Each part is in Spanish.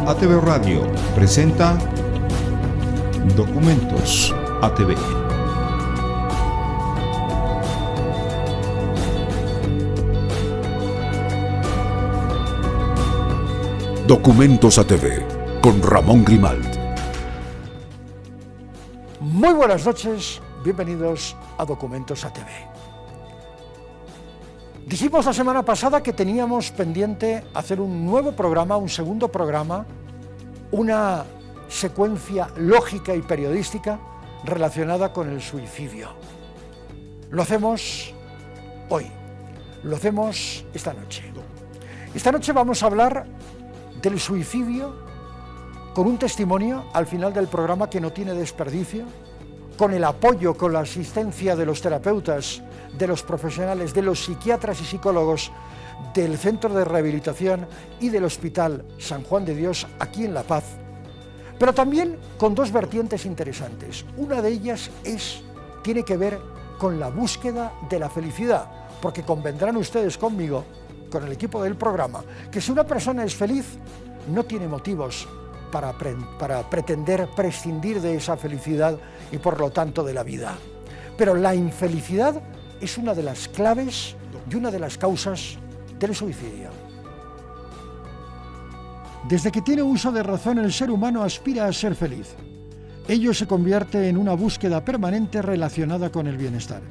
ATV Radio presenta Documentos ATV. Documentos ATV con Ramón Grimalt. Muy buenas noches, bienvenidos a Documentos ATV. Dijimos la semana pasada que teníamos pendiente hacer un nuevo programa, un segundo programa, una secuencia lógica y periodística relacionada con el suicidio. Lo hacemos hoy, lo hacemos esta noche. Esta noche vamos a hablar del suicidio con un testimonio al final del programa que no tiene desperdicio, con el apoyo, con la asistencia de los terapeutas, de los profesionales, de los psiquiatras y psicólogos del Centro de Rehabilitación y del Hospital San Juan de Dios aquí en La Paz, pero también con dos vertientes interesantes. Una de ellas tiene que ver con la búsqueda de la felicidad, porque convendrán ustedes conmigo, con el equipo del programa, que si una persona es feliz, no tiene motivos para pretender prescindir de esa felicidad y por lo tanto de la vida. Pero la infelicidad es una de las claves y una de las causas del suicidio. Desde que tiene uso de razón, el ser humano aspira a ser feliz. Ello se convierte en una búsqueda permanente relacionada con el bienestar.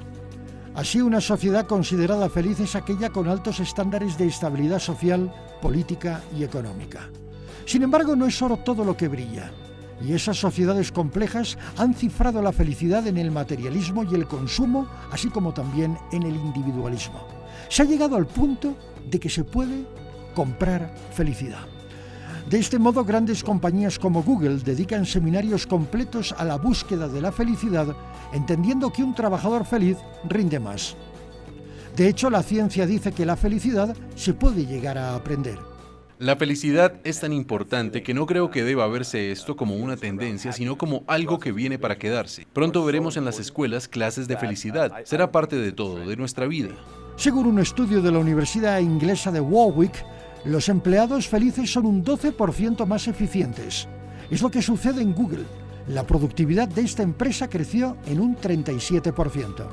Así, una sociedad considerada feliz es aquella con altos estándares de estabilidad social, política y económica. Sin embargo, no es oro todo lo que brilla, y esas sociedades complejas han cifrado la felicidad en el materialismo y el consumo, así como también en el individualismo. Se ha llegado al punto de que se puede comprar felicidad. De este modo, grandes compañías como Google dedican seminarios completos a la búsqueda de la felicidad, entendiendo que un trabajador feliz rinde más. De hecho, la ciencia dice que la felicidad se puede llegar a aprender. La felicidad es tan importante que no creo que deba verse esto como una tendencia, sino como algo que viene para quedarse. Pronto veremos en las escuelas clases de felicidad. Será parte de todo, de nuestra vida. Según un estudio de la Universidad Inglesa de Warwick, los empleados felices son un 12% más eficientes. Es lo que sucede en Google. La productividad de esta empresa creció en un 37%.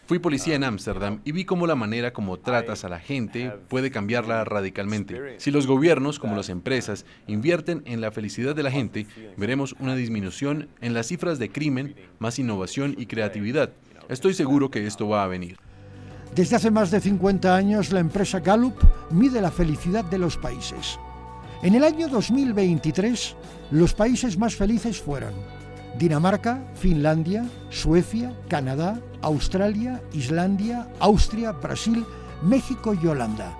Fui policía en Ámsterdam y vi cómo la manera como tratas a la gente puede cambiarla radicalmente. Si los gobiernos, como las empresas, invierten en la felicidad de la gente, veremos una disminución en las cifras de crimen, más innovación y creatividad. Estoy seguro que esto va a venir. Desde hace más de 50 años, la empresa Gallup mide la felicidad de los países. En el año 2023, los países más felices fueron Dinamarca, Finlandia, Suecia, Canadá, Australia, Islandia, Austria, Brasil, México y Holanda.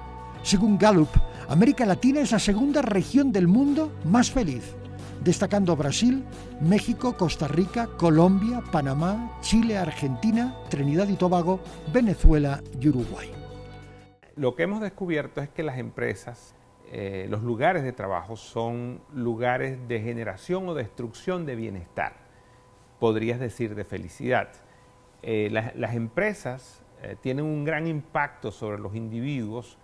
Según Gallup, América Latina es la segunda región del mundo más feliz, destacando Brasil, México, Costa Rica, Colombia, Panamá, Chile, Argentina, Trinidad y Tobago, Venezuela y Uruguay. Lo que hemos descubierto es que las empresas, los lugares de trabajo son lugares de generación o destrucción de bienestar, podrías decir de felicidad. Las empresas tienen un gran impacto sobre los individuos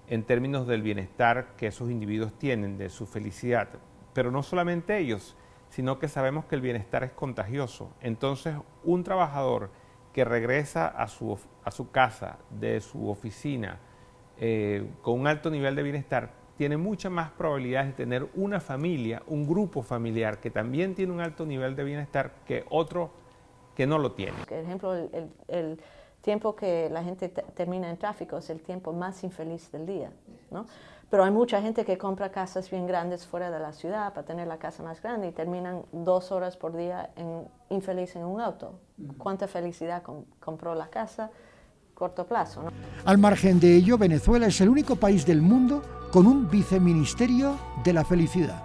en términos del bienestar que esos individuos tienen, de su felicidad. Pero no solamente ellos, sino que sabemos que el bienestar es contagioso. Entonces, un trabajador que regresa a su casa, de su oficina, con un alto nivel de bienestar, tiene muchas más probabilidades de tener una familia, un grupo familiar que también tiene un alto nivel de bienestar que otro que no lo tiene. Por ejemplo, el tiempo que la gente termina en tráfico es el tiempo más infeliz del día, ¿no? Pero hay mucha gente que compra casas bien grandes fuera de la ciudad para tener la casa más grande y terminan 2 horas por día infeliz en un auto. ¿Cuánta felicidad compró la casa? Corto plazo, ¿no? Al margen de ello, Venezuela es el único país del mundo con un viceministerio de la felicidad.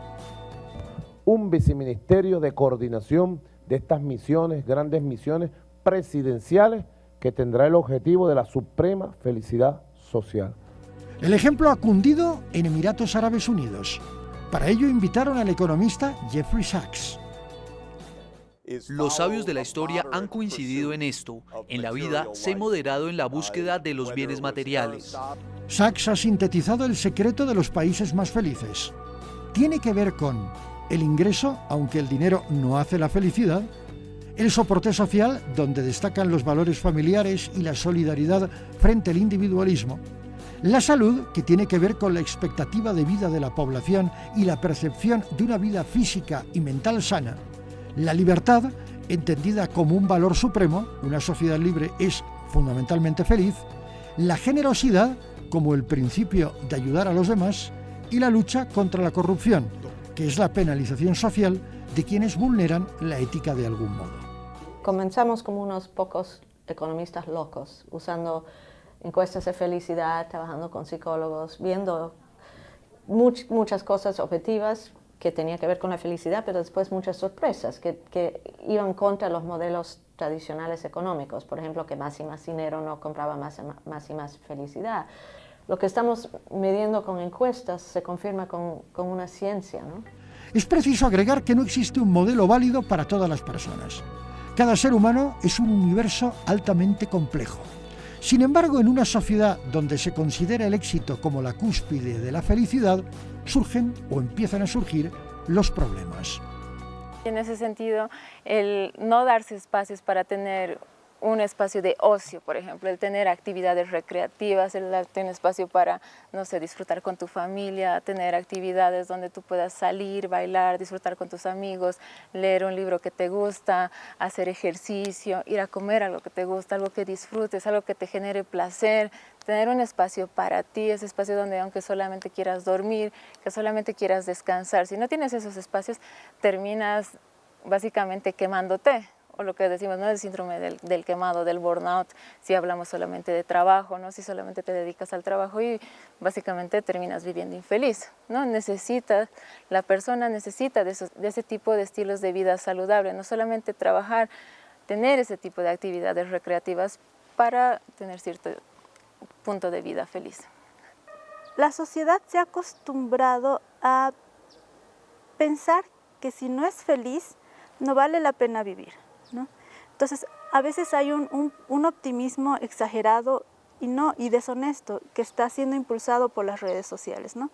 Un viceministerio de coordinación de estas misiones, grandes misiones presidenciales, que tendrá el objetivo de la suprema felicidad social. El ejemplo ha cundido en Emiratos Árabes Unidos. Para ello invitaron al economista Jeffrey Sachs. Los sabios de la historia han coincidido en esto. En la vida, sé moderado en la búsqueda de los bienes materiales. Sachs ha sintetizado el secreto de los países más felices. Tiene que ver con el ingreso, aunque el dinero no hace la felicidad, el soporte social, donde destacan los valores familiares y la solidaridad frente al individualismo, la salud, que tiene que ver con la expectativa de vida de la población y la percepción de una vida física y mental sana, la libertad, entendida como un valor supremo, una sociedad libre es fundamentalmente feliz, la generosidad, como el principio de ayudar a los demás, y la lucha contra la corrupción, que es la penalización social de quienes vulneran la ética de algún modo. Comenzamos como unos pocos economistas locos, usando encuestas de felicidad, trabajando con psicólogos, viendo muchas cosas objetivas que tenían que ver con la felicidad, pero después muchas sorpresas que iban contra los modelos tradicionales económicos. Por ejemplo, que más y más dinero no compraba más y más felicidad. Lo que estamos midiendo con encuestas se confirma con una ciencia, ¿no? Es preciso agregar que no existe un modelo válido para todas las personas. Cada ser humano es un universo altamente complejo. Sin embargo, en una sociedad donde se considera el éxito como la cúspide de la felicidad, surgen o empiezan a surgir los problemas. En ese sentido, el no darse espacios para tener un espacio de ocio, por ejemplo, el tener actividades recreativas, el darte un espacio para, no sé, disfrutar con tu familia, tener actividades donde tú puedas salir, bailar, disfrutar con tus amigos, leer un libro que te gusta, hacer ejercicio, ir a comer algo que te gusta, algo que disfrutes, algo que te genere placer, tener un espacio para ti, ese espacio donde aunque solamente quieras dormir, que solamente quieras descansar, si no tienes esos espacios, terminas básicamente quemándote. O lo que decimos, ¿no? El síndrome del quemado, del burnout, si hablamos solamente de trabajo, ¿no? Si solamente te dedicas al trabajo y básicamente terminas viviendo infeliz, ¿no? La persona necesita de ese tipo de estilos de vida saludable, no solamente trabajar, tener ese tipo de actividades recreativas para tener cierto punto de vida feliz. La sociedad se ha acostumbrado a pensar que si no es feliz, no vale la pena vivir, ¿no? Entonces, a veces hay un optimismo exagerado y deshonesto que está siendo impulsado por las redes sociales, ¿no?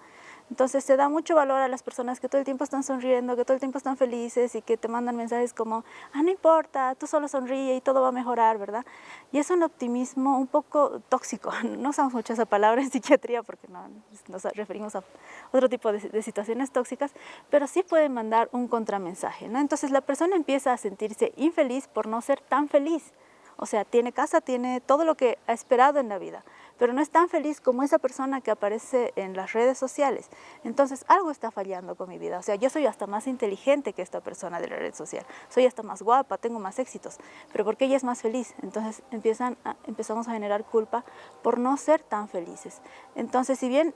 Entonces, se da mucho valor a las personas que todo el tiempo están sonriendo, que todo el tiempo están felices y que te mandan mensajes como, no importa, tú solo sonríe y todo va a mejorar, ¿verdad? Y es un optimismo un poco tóxico. No usamos mucho esa palabra en psiquiatría porque nos referimos a otro tipo de situaciones tóxicas, pero sí pueden mandar un contramensaje, ¿no? Entonces, la persona empieza a sentirse infeliz por no ser tan feliz. O sea, tiene casa, tiene todo lo que ha esperado en la vida, pero no es tan feliz como esa persona que aparece en las redes sociales. Entonces, algo está fallando con mi vida. O sea, yo soy hasta más inteligente que esta persona de la red social. Soy hasta más guapa, tengo más éxitos. Pero ¿por qué ella es más feliz? Entonces, empezamos a generar culpa por no ser tan felices. Entonces, si bien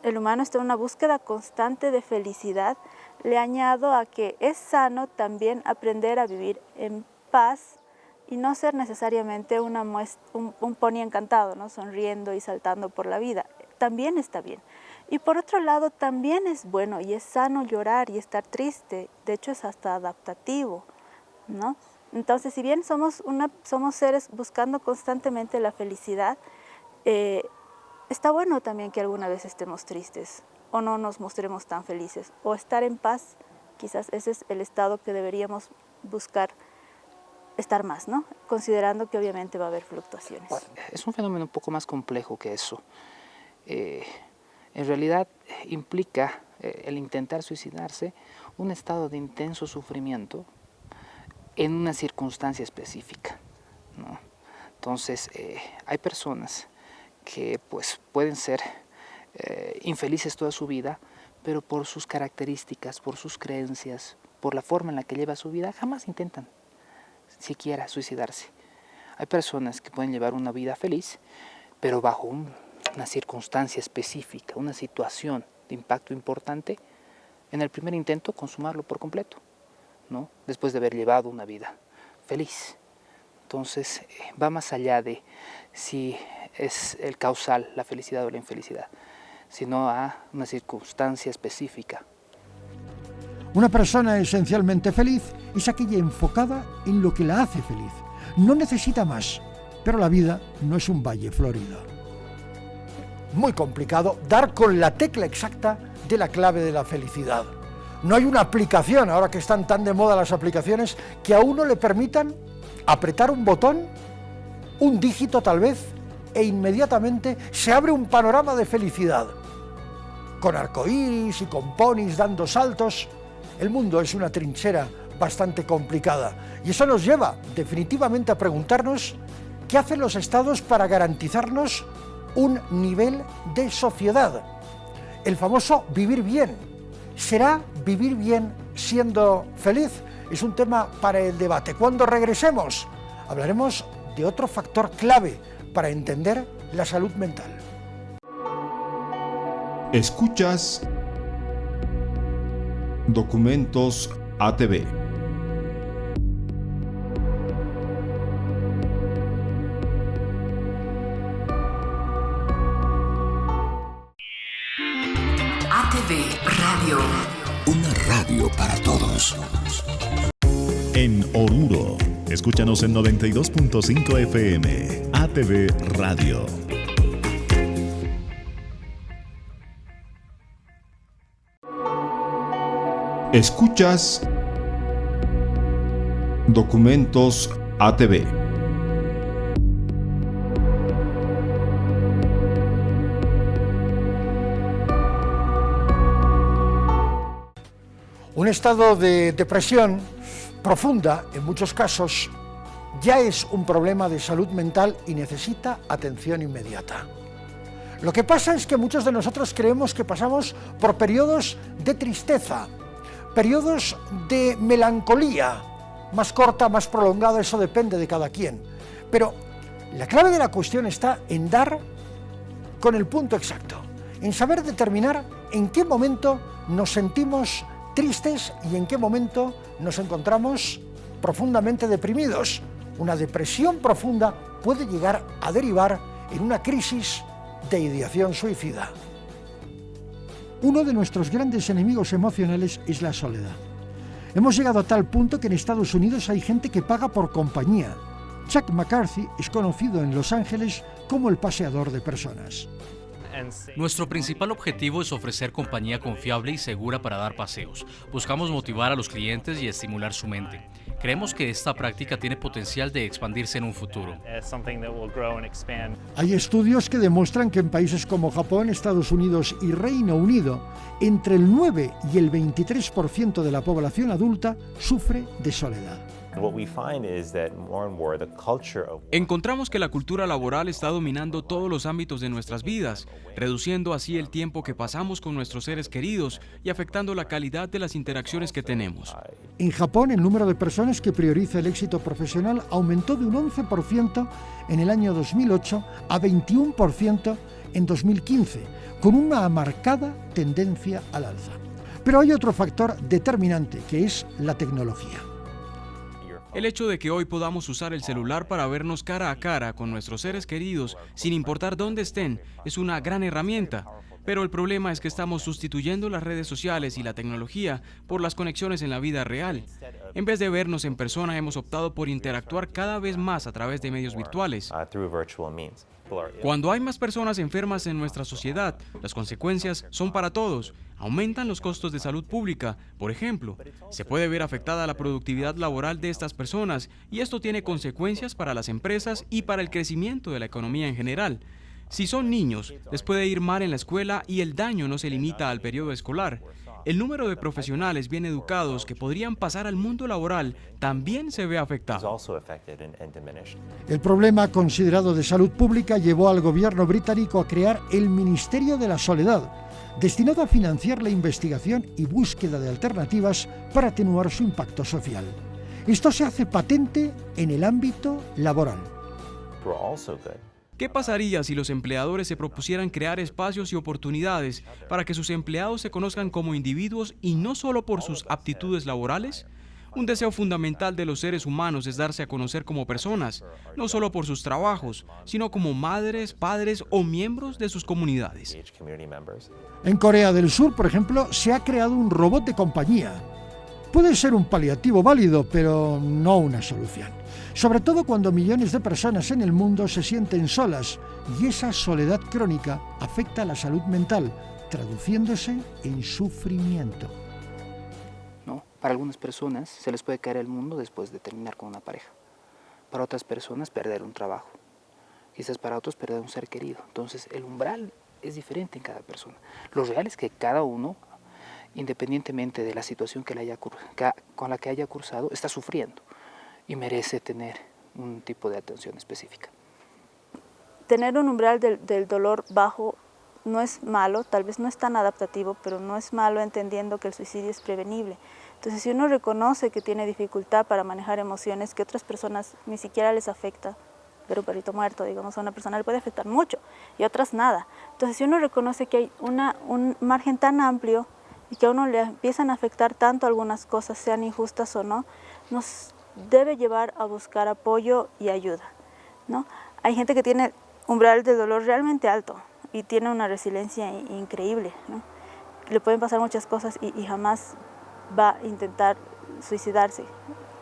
el humano está en una búsqueda constante de felicidad, le añado a que es sano también aprender a vivir en paz y no ser necesariamente un pony encantado, ¿no? Sonriendo y saltando por la vida. También está bien. Y por otro lado, también es bueno y es sano llorar y estar triste. De hecho, es hasta adaptativo, ¿no? Entonces, si bien somos seres buscando constantemente la felicidad, está bueno también que alguna vez estemos tristes o no nos mostremos tan felices. O estar en paz, quizás ese es el estado que deberíamos buscar estar más, ¿no? Considerando que obviamente va a haber fluctuaciones. Es un fenómeno un poco más complejo que eso. En realidad implica el intentar suicidarse un estado de intenso sufrimiento en una circunstancia específica, ¿no? Entonces, hay personas que pues, pueden ser infelices toda su vida, pero por sus características, por sus creencias, por la forma en la que lleva su vida, jamás intentan siquiera suicidarse. Hay personas que pueden llevar una vida feliz, pero bajo una circunstancia específica, una situación de impacto importante, en el primer intento consumarlo por completo, ¿no? Después de haber llevado una vida feliz. Entonces, va más allá de si es el causal, la felicidad o la infelicidad, sino a una circunstancia específica. Una persona esencialmente feliz es aquella enfocada en lo que la hace feliz. No necesita más, pero la vida no es un valle florido. muy complicado dar con la tecla exacta de la clave de la felicidad. No hay una aplicación, ahora que están tan de moda las aplicaciones, que a uno le permitan apretar un botón, un dígito tal vez, e inmediatamente se abre un panorama de felicidad. Con arcoíris y con ponis dando saltos. El mundo es una trinchera bastante complicada y eso nos lleva definitivamente a preguntarnos qué hacen los estados para garantizarnos un nivel de sociedad. El famoso vivir bien. ¿Será vivir bien siendo feliz? Es un tema para el debate. Cuando regresemos, hablaremos de otro factor clave para entender la salud mental. Escuchas Documentos ATV. ATV Radio. Una radio para todos. En Oruro, escúchanos en 92.5 FM, ATV Radio. Escuchas Documentos ATV. Un estado de depresión profunda, en muchos casos, ya es un problema de salud mental y necesita atención inmediata. Lo que pasa es que muchos de nosotros creemos que pasamos por periodos de tristeza, periodos de melancolía, más corta, más prolongada, eso depende de cada quien. Pero la clave de la cuestión está en dar con el punto exacto, en saber determinar en qué momento nos sentimos tristes y en qué momento nos encontramos profundamente deprimidos. Una depresión profunda puede llegar a derivar en una crisis de ideación suicida. Uno de nuestros grandes enemigos emocionales es la soledad. Hemos llegado a tal punto que en Estados Unidos hay gente que paga por compañía. Chuck McCarthy es conocido en Los Ángeles como el paseador de personas. Nuestro principal objetivo es ofrecer compañía confiable y segura para dar paseos. Buscamos motivar a los clientes y estimular su mente. Creemos que esta práctica tiene potencial de expandirse en un futuro. Hay estudios que demuestran que en países como Japón, Estados Unidos y Reino Unido, entre el 9 y el 23% de la población adulta sufre de soledad. Encontramos que la cultura laboral está dominando todos los ámbitos de nuestras vidas, reduciendo así el tiempo que pasamos con nuestros seres queridos y afectando la calidad de las interacciones que tenemos. En Japón, el número de personas que prioriza el éxito profesional aumentó de un 11% en el año 2008 a 21% en 2015, con una marcada tendencia al alza. Pero hay otro factor determinante, que es la tecnología. El hecho de que hoy podamos usar el celular para vernos cara a cara con nuestros seres queridos, sin importar dónde estén, es una gran herramienta. Pero el problema es que estamos sustituyendo las redes sociales y la tecnología por las conexiones en la vida real. En vez de vernos en persona, hemos optado por interactuar cada vez más a través de medios virtuales. Cuando hay más personas enfermas en nuestra sociedad, las consecuencias son para todos. Aumentan los costos de salud pública, por ejemplo. Se puede ver afectada la productividad laboral de estas personas y esto tiene consecuencias para las empresas y para el crecimiento de la economía en general. Si son niños, les puede ir mal en la escuela y el daño no se limita al periodo escolar. El número de profesionales bien educados que podrían pasar al mundo laboral también se ve afectado. El problema considerado de salud pública llevó al gobierno británico a crear el Ministerio de la Soledad, destinado a financiar la investigación y búsqueda de alternativas para atenuar su impacto social. Esto se hace patente en el ámbito laboral. ¿Qué pasaría si los empleadores se propusieran crear espacios y oportunidades para que sus empleados se conozcan como individuos y no solo por sus aptitudes laborales? Un deseo fundamental de los seres humanos es darse a conocer como personas, no solo por sus trabajos, sino como madres, padres o miembros de sus comunidades. En Corea del Sur, por ejemplo, se ha creado un robot de compañía. Puede ser un paliativo válido, pero no una solución. Sobre todo cuando millones de personas en el mundo se sienten solas y esa soledad crónica afecta a la salud mental, traduciéndose en sufrimiento. ¿No? Para algunas personas se les puede caer el mundo después de terminar con una pareja. Para otras personas perder un trabajo. Quizás para otros perder un ser querido. Entonces el umbral es diferente en cada persona. Lo real es que cada uno, independientemente de la situación con la que haya cursado, está sufriendo y merece tener un tipo de atención específica. Tener un umbral del dolor bajo no es malo, tal vez no es tan adaptativo, pero no es malo entendiendo que el suicidio es prevenible. Entonces, si uno reconoce que tiene dificultad para manejar emociones que otras personas ni siquiera les afecta, ver un perrito muerto, digamos, a una persona le puede afectar mucho y a otras nada. Entonces, si uno reconoce que hay un margen tan amplio y que a uno le empiezan a afectar tanto algunas cosas, sean injustas o no, nos debe llevar a buscar apoyo y ayuda, ¿no? Hay gente que tiene umbral de dolor realmente alto y tiene una resiliencia increíble, ¿no? Le pueden pasar muchas cosas y jamás va a intentar suicidarse.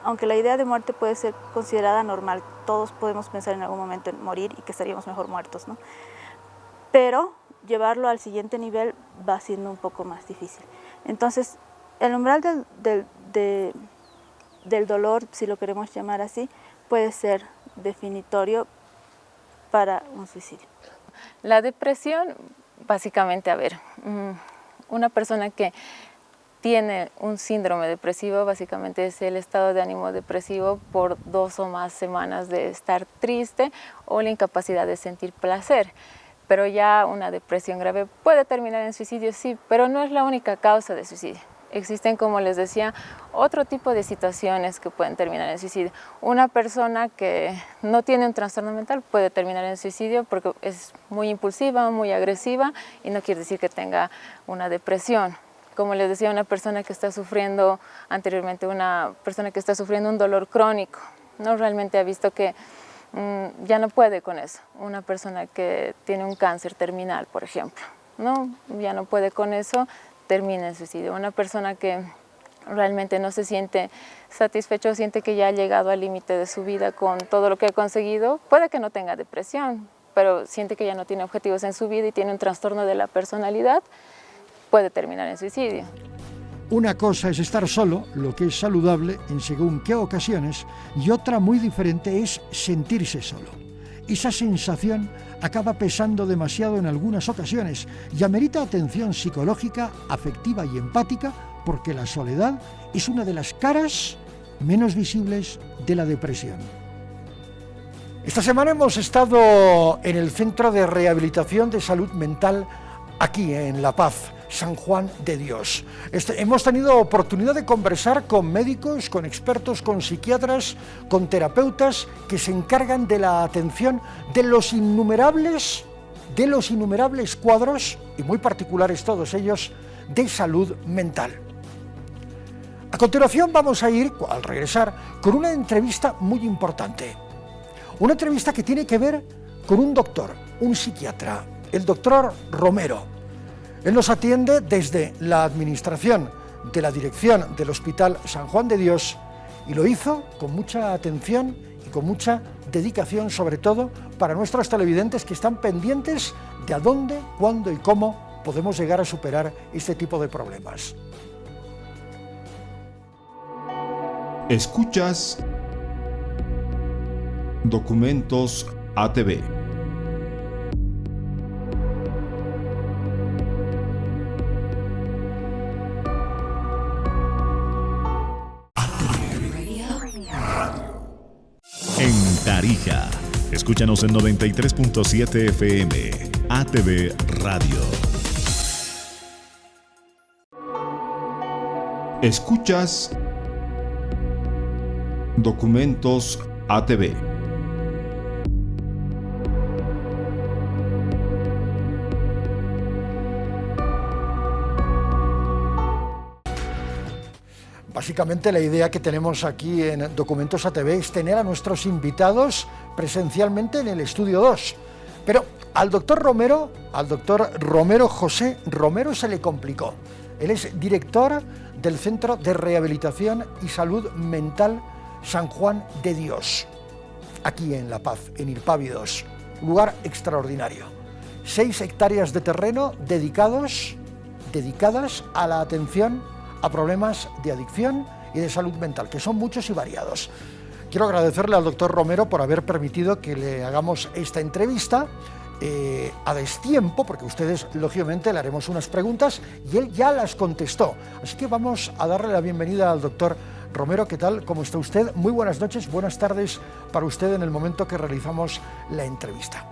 Aunque la idea de muerte puede ser considerada normal, todos podemos pensar en algún momento en morir y que estaríamos mejor muertos, ¿no? Pero llevarlo al siguiente nivel va siendo un poco más difícil. Entonces, el umbral del dolor, si lo queremos llamar así, puede ser definitorio para un suicidio. La depresión, básicamente, una persona que tiene un síndrome depresivo, básicamente es el estado de ánimo depresivo por 2 o más semanas de estar triste o la incapacidad de sentir placer. Pero ya una depresión grave puede terminar en suicidio, sí, pero no es la única causa de suicidio. Existen, como les decía, otro tipo de situaciones que pueden terminar en suicidio. Una persona que no tiene un trastorno mental puede terminar en suicidio porque es muy impulsiva, muy agresiva y no quiere decir que tenga una depresión. Como les decía, una persona que está sufriendo anteriormente, una persona que está sufriendo un dolor crónico, no realmente ha visto que ya no puede con eso. Una persona que tiene un cáncer terminal, por ejemplo, no, ya no puede con eso, termina en suicidio. Una persona que realmente no se siente satisfecho, siente que ya ha llegado al límite de su vida con todo lo que ha conseguido, puede que no tenga depresión, pero siente que ya no tiene objetivos en su vida y tiene un trastorno de la personalidad, puede terminar en suicidio. Una cosa es estar solo, lo que es saludable en según qué ocasiones, y otra muy diferente es sentirse solo. Esa sensación acaba pesando demasiado en algunas ocasiones y amerita atención psicológica, afectiva y empática, porque la soledad es una de las caras menos visibles de la depresión. Esta semana hemos estado en el Centro de Rehabilitación de Salud Mental aquí en La Paz, San Juan de Dios. Hemos tenido oportunidad de conversar con médicos, con expertos, con psiquiatras, con terapeutas que se encargan de la atención de los innumerables cuadros, y muy particulares todos ellos, de salud mental. A continuación vamos a ir, al regresar, con una entrevista muy importante. Una entrevista que tiene que ver con un doctor, un psiquiatra, el doctor Romero. Él nos atiende desde la administración de la dirección del Hospital San Juan de Dios y lo hizo con mucha atención y con mucha dedicación, sobre todo para nuestros televidentes que están pendientes de a dónde, cuándo y cómo podemos llegar a superar este tipo de problemas. Escuchas Documentos ATV. En Tarija, escúchanos en 93.7 FM, ATV Radio. Escuchas Documentos ATV. Básicamente la idea que tenemos aquí en Documentos ATV es tener a nuestros invitados presencialmente en el estudio 2. Pero al doctor Romero José Romero se le complicó. Él es director del Centro de Rehabilitación y Salud Mental San Juan de Dios, aquí en La Paz, en Irpávidos, lugar extraordinario. 6 hectáreas de terreno dedicadas a la atención a problemas de adicción y de salud mental, que son muchos y variados. Quiero agradecerle al doctor Romero por haber permitido que le hagamos esta entrevista a destiempo, porque ustedes, lógicamente, le haremos unas preguntas y él ya las contestó. Así que vamos a darle la bienvenida al doctor Romero. ¿Qué tal? ¿Cómo está usted? Muy buenas noches, buenas tardes para usted en el momento que realizamos la entrevista.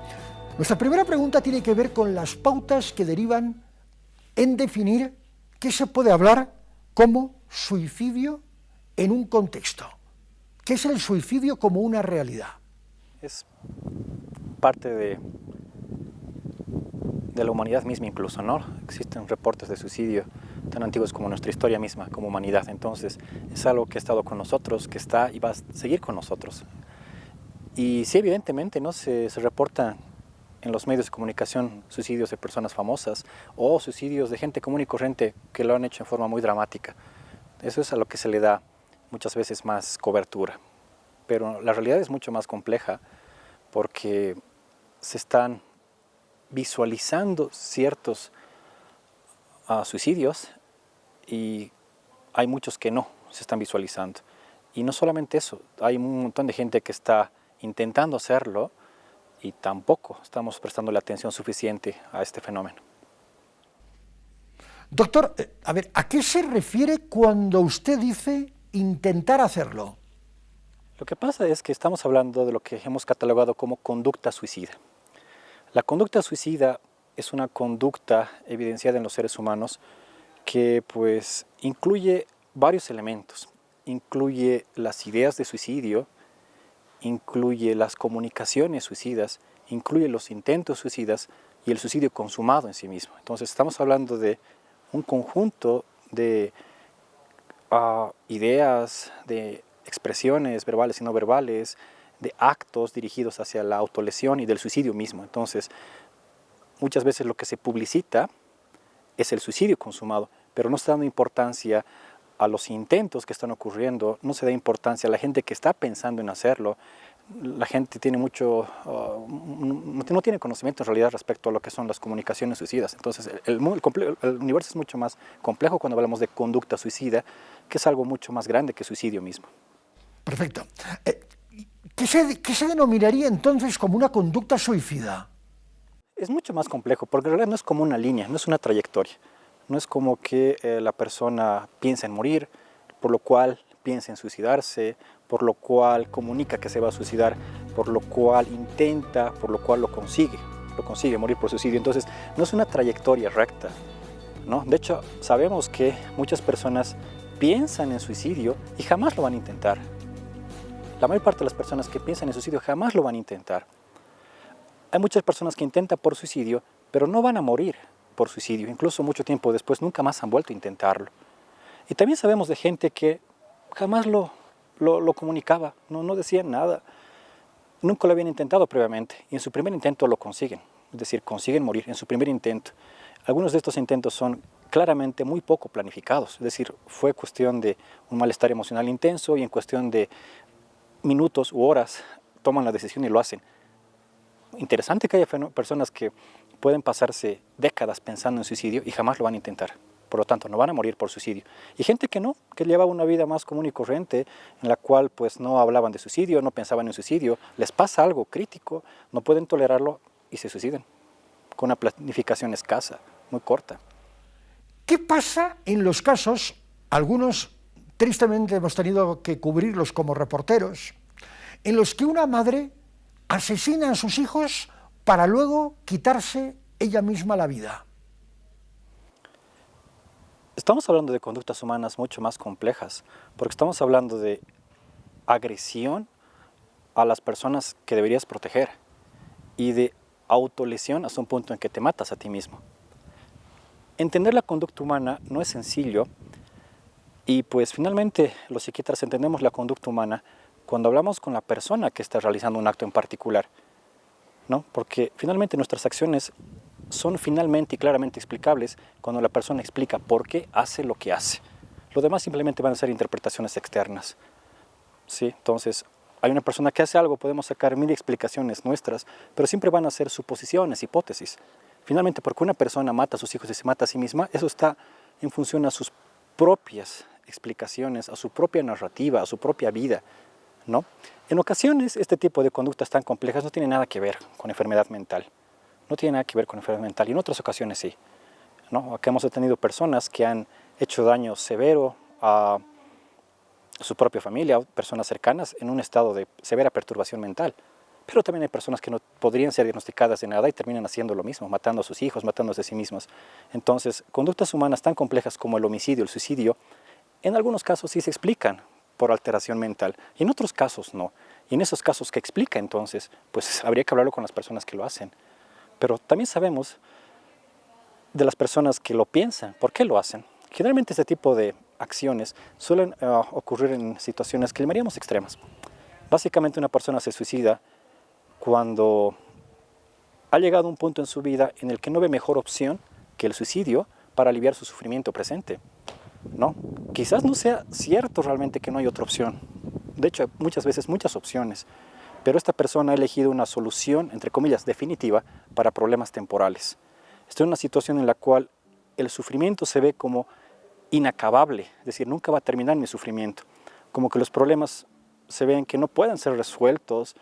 Nuestra primera pregunta tiene que ver con las pautas que derivan en definir qué se puede hablar como suicidio en un contexto. ¿Qué es el suicidio como una realidad? Es parte de la humanidad misma incluso, ¿no? Existen reportes de suicidio tan antiguos como nuestra historia misma, como humanidad. Entonces, es algo que ha estado con nosotros, que está y va a seguir con nosotros. Y sí, evidentemente, ¿no? Se reportan en los medios de comunicación suicidios de personas famosas o suicidios de gente común y corriente que lo han hecho en forma muy dramática. Eso es a lo que se le da muchas veces más cobertura. Pero la realidad es mucho más compleja porque se están visualizando ciertos suicidios y hay muchos que no se están visualizando. Y no solamente eso, hay un montón de gente que está intentando hacerlo y tampoco estamos prestándole atención suficiente a este fenómeno. Doctor, a ver, ¿a qué se refiere cuando usted dice intentar hacerlo? Lo que pasa es que estamos hablando de lo que hemos catalogado como conducta suicida. La conducta suicida es una conducta evidenciada en los seres humanos que pues incluye varios elementos. Incluye las ideas de suicidio, incluye las comunicaciones suicidas, incluye los intentos suicidas y el suicidio consumado en sí mismo. Entonces estamos hablando de un conjunto de ideas, de expresiones verbales y no verbales, de actos dirigidos hacia la autolesión y del suicidio mismo. Entonces, muchas veces lo que se publicita es el suicidio consumado, pero no se da dando importancia a los intentos que están ocurriendo, no se da importancia a la gente que está pensando en hacerlo. La gente tiene mucho, no tiene conocimiento en realidad respecto a lo que son las comunicaciones suicidas. Entonces, el universo es mucho más complejo cuando hablamos de conducta suicida, que es algo mucho más grande que suicidio mismo. Perfecto. ¿Qué se denominaría entonces como una conducta suicida? Es mucho más complejo, porque en realidad no es como una línea, no es una trayectoria. No es como que la persona piensa en morir, por lo cual piensa en suicidarse, por lo cual comunica que se va a suicidar, por lo cual intenta, por lo cual lo consigue morir por suicidio. Entonces, no es una trayectoria recta, ¿no? De hecho, sabemos que muchas personas piensan en suicidio y jamás lo van a intentar. La mayor parte de las personas que piensan en suicidio jamás lo van a intentar. Hay muchas personas que intentan por suicidio, pero no van a morir por suicidio. Incluso mucho tiempo después nunca más han vuelto a intentarlo. Y también sabemos de gente que jamás lo comunicaba, no decían nada. Nunca lo habían intentado previamente y en su primer intento lo consiguen. Es decir, consiguen morir en su primer intento. Algunos de estos intentos son claramente muy poco planificados. Es decir, fue cuestión de un malestar emocional intenso y en cuestión de minutos u horas toman la decisión y lo hacen. Interesante que haya personas que pueden pasarse décadas pensando en suicidio y jamás lo van a intentar. Por lo tanto, no van a morir por suicidio. Y gente que no, que llevaba una vida más común y corriente, en la cual pues no hablaban de suicidio, no pensaban en suicidio, les pasa algo crítico, no pueden tolerarlo y se suicidan, con una planificación escasa, muy corta. ¿Qué pasa en los casos, algunos tristemente hemos tenido que cubrirlos como reporteros, en los que una madre asesina a sus hijos para luego quitarse ella misma la vida? Estamos hablando de conductas humanas mucho más complejas, porque estamos hablando de agresión a las personas que deberías proteger y de autolesión hasta un punto en que te matas a ti mismo. Entender la conducta humana no es sencillo y pues finalmente los psiquiatras entendemos la conducta humana cuando hablamos con la persona que está realizando un acto en particular, ¿no? Porque finalmente nuestras acciones son finalmente y claramente explicables cuando la persona explica por qué hace lo que hace. Lo demás simplemente van a ser interpretaciones externas. ¿Sí? Entonces, hay una persona que hace algo, podemos sacar 1000 explicaciones nuestras, pero siempre van a ser suposiciones, hipótesis. Finalmente, porque una persona mata a sus hijos y se mata a sí misma, eso está en función a sus propias explicaciones, a su propia narrativa, a su propia vida, ¿no? En ocasiones, este tipo de conductas tan complejas no tiene nada que ver con enfermedad mental. No tiene nada que ver con enfermedad mental, y en otras ocasiones sí, ¿no? Acá hemos tenido personas que han hecho daño severo a su propia familia, personas cercanas, en un estado de severa perturbación mental. Pero también hay personas que no podrían ser diagnosticadas de nada y terminan haciendo lo mismo, matando a sus hijos, matándose a sí mismos. Entonces, conductas humanas tan complejas como el homicidio, el suicidio, en algunos casos sí se explican por alteración mental, y en otros casos no. Y en esos casos que explica, entonces, pues habría que hablarlo con las personas que lo hacen. Pero también sabemos de las personas que lo piensan, ¿por qué lo hacen? Generalmente este tipo de acciones suelen ocurrir en situaciones que llamaríamos extremas. Básicamente una persona se suicida cuando ha llegado a un punto en su vida en el que no ve mejor opción que el suicidio para aliviar su sufrimiento presente, ¿no? Quizás no sea cierto realmente que no hay otra opción. De hecho, hay muchas veces muchas opciones, pero esta persona ha elegido una solución, entre comillas, definitiva para problemas temporales. Está en una situación en la cual el sufrimiento se ve como inacabable, es decir, nunca va a terminar mi sufrimiento, como que los problemas se ven que no pueden ser resueltos,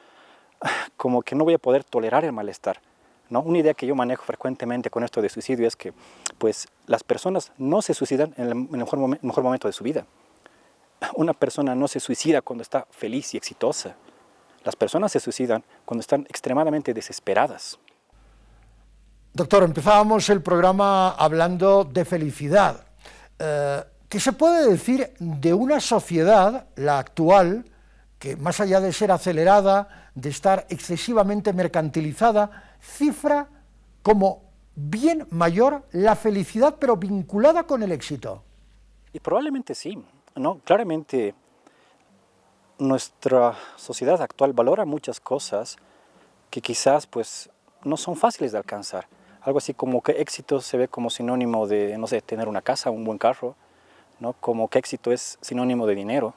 como que no voy a poder tolerar el malestar, ¿no? Una idea que yo manejo frecuentemente con esto de suicidio es que pues, las personas no se suicidan en el mejor momento de su vida. Una persona no se suicida cuando está feliz y exitosa. Las personas se suicidan cuando están extremadamente desesperadas. Doctor, empezábamos el programa hablando de felicidad. ¿Qué se puede decir de una sociedad, la actual, que más allá de ser acelerada, de estar excesivamente mercantilizada, cifra como bien mayor la felicidad, pero vinculada con el éxito? Y probablemente sí, ¿no? Claramente nuestra sociedad actual valora muchas cosas que quizás pues, no son fáciles de alcanzar. Algo así como que éxito se ve como sinónimo de, no sé, tener una casa, un buen carro, ¿no? Como que éxito es sinónimo de dinero.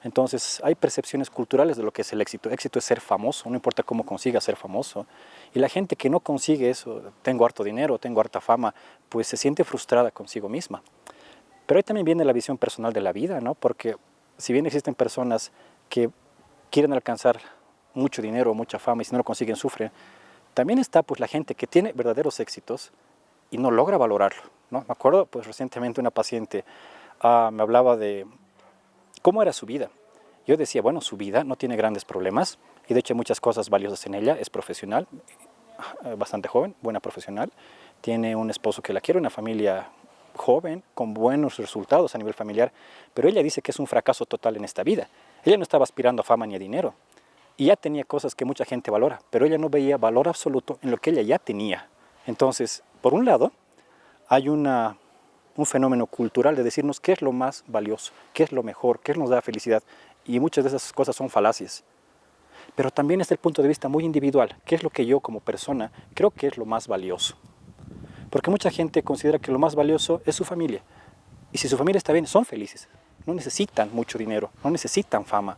Entonces hay percepciones culturales de lo que es el éxito. Éxito es ser famoso, no importa cómo consiga ser famoso. Y la gente que no consigue eso, tengo harto dinero, tengo harta fama, pues se siente frustrada consigo misma. Pero ahí también viene la visión personal de la vida, ¿no? Porque si bien existen personas que quieren alcanzar mucho dinero, mucha fama, y si no lo consiguen sufren, también está pues la gente que tiene verdaderos éxitos y no logra valorarlo, ¿no? Me acuerdo pues recientemente una paciente me hablaba de cómo era su vida. Yo decía, bueno, su vida no tiene grandes problemas y de hecho hay muchas cosas valiosas en ella. Es profesional, bastante joven, buena profesional. Tiene un esposo que la quiere, una familia joven, con buenos resultados a nivel familiar. Pero ella dice que es un fracaso total en esta vida. Ella no estaba aspirando a fama ni a dinero. Y ya tenía cosas que mucha gente valora, pero ella no veía valor absoluto en lo que ella ya tenía. Entonces, por un lado, hay un fenómeno cultural de decirnos qué es lo más valioso, qué es lo mejor, qué nos da felicidad. Y muchas de esas cosas son falacias. Pero también está el punto de vista muy individual, qué es lo que yo como persona creo que es lo más valioso. Porque mucha gente considera que lo más valioso es su familia. Y si su familia está bien, son felices. No necesitan mucho dinero, no necesitan fama,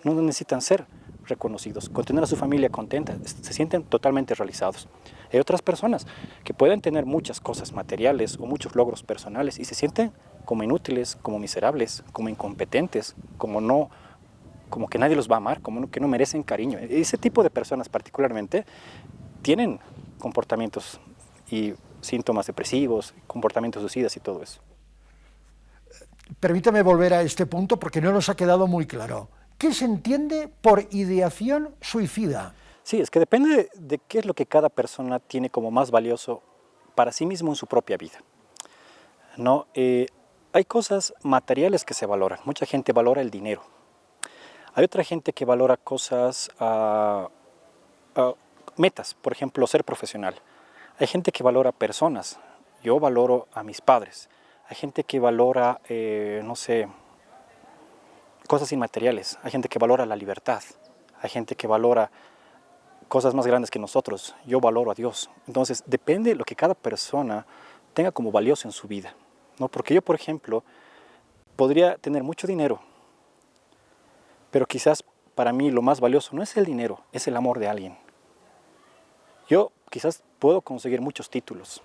no necesitan ser reconocidos. Con tener a su familia contenta, se sienten totalmente realizados. Hay otras personas que pueden tener muchas cosas materiales o muchos logros personales y se sienten como inútiles, como miserables, como incompetentes, como que nadie los va a amar, como que no merecen cariño. Ese tipo de personas particularmente tienen comportamientos y síntomas depresivos, comportamientos suicidas y todo eso. Permítame volver a este punto porque no nos ha quedado muy claro. ¿Qué se entiende por ideación suicida? Sí, es que depende de qué es lo que cada persona tiene como más valioso para sí mismo en su propia vida, ¿no? Hay cosas materiales que se valoran. Mucha gente valora el dinero. Hay otra gente que valora cosas, metas, por ejemplo, ser profesional. Hay gente que valora personas. Yo valoro a mis padres. Hay gente que valora, no sé, cosas inmateriales. Hay gente que valora la libertad. Hay gente que valora cosas más grandes que nosotros. Yo valoro a Dios. Entonces, depende de lo que cada persona tenga como valioso en su vida, ¿no? Porque yo, por ejemplo, podría tener mucho dinero, pero quizás para mí lo más valioso no es el dinero, es el amor de alguien. Yo quizás puedo conseguir muchos títulos,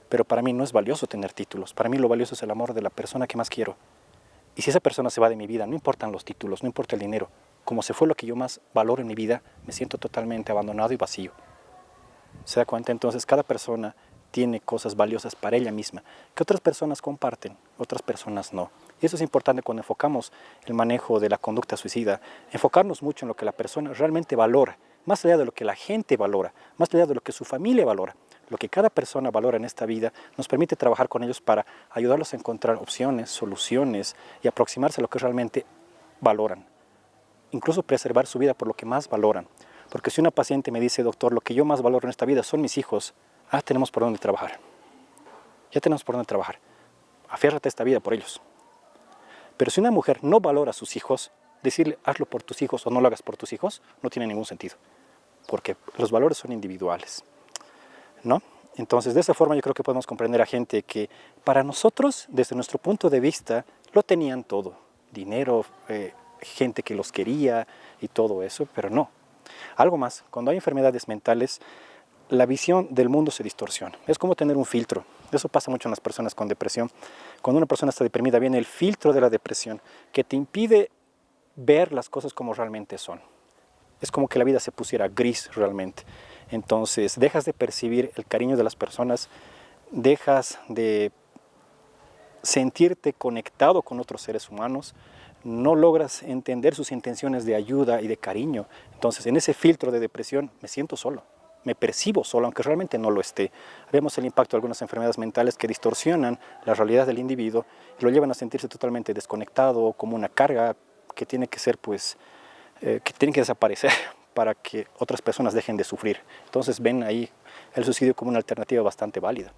pero para mí no es valioso tener títulos. Para mí lo valioso es el amor de la persona que más quiero. Y si esa persona se va de mi vida, no importan los títulos, no importa el dinero. Como se fue lo que yo más valoro en mi vida, me siento totalmente abandonado y vacío. ¿Se da cuenta? Entonces cada persona tiene cosas valiosas para ella misma, que otras personas comparten, otras personas no. Y eso es importante cuando enfocamos el manejo de la conducta suicida, enfocarnos mucho en lo que la persona realmente valora, más allá de lo que la gente valora, más allá de lo que su familia valora. Lo que cada persona valora en esta vida nos permite trabajar con ellos para ayudarlos a encontrar opciones, soluciones y aproximarse a lo que realmente valoran. Incluso preservar su vida por lo que más valoran. Porque si una paciente me dice, doctor, lo que yo más valoro en esta vida son mis hijos, tenemos por dónde trabajar. Ya tenemos por dónde trabajar. Afiérrate a esta vida por ellos. Pero si una mujer no valora a sus hijos, decirle hazlo por tus hijos o no lo hagas por tus hijos, no tiene ningún sentido. Porque los valores son individuales, ¿no? Entonces, de esa forma yo creo que podemos comprender a gente que para nosotros, desde nuestro punto de vista, lo tenían todo. Dinero, gente que los quería y todo eso, pero no. Algo más, cuando hay enfermedades mentales, la visión del mundo se distorsiona. Es como tener un filtro. Eso pasa mucho en las personas con depresión. Cuando una persona está deprimida, viene el filtro de la depresión que te impide ver las cosas como realmente son. Es como que la vida se pusiera gris realmente. Entonces dejas de percibir el cariño de las personas, dejas de sentirte conectado con otros seres humanos, no logras entender sus intenciones de ayuda y de cariño. Entonces en ese filtro de depresión me siento solo, me percibo solo, aunque realmente no lo esté. Vemos el impacto de algunas enfermedades mentales que distorsionan la realidad del individuo y lo llevan a sentirse totalmente desconectado, como una carga que tiene que ser, que tiene que desaparecer para que otras personas dejen de sufrir. Entonces ven ahí el suicidio como una alternativa bastante válida.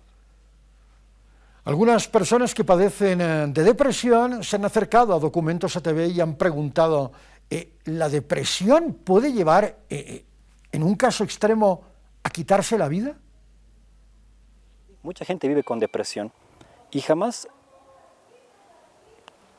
Algunas personas que padecen de depresión se han acercado a Documentos ATV y han preguntado, ¿la depresión puede llevar, en un caso extremo, a quitarse la vida? Mucha gente vive con depresión y jamás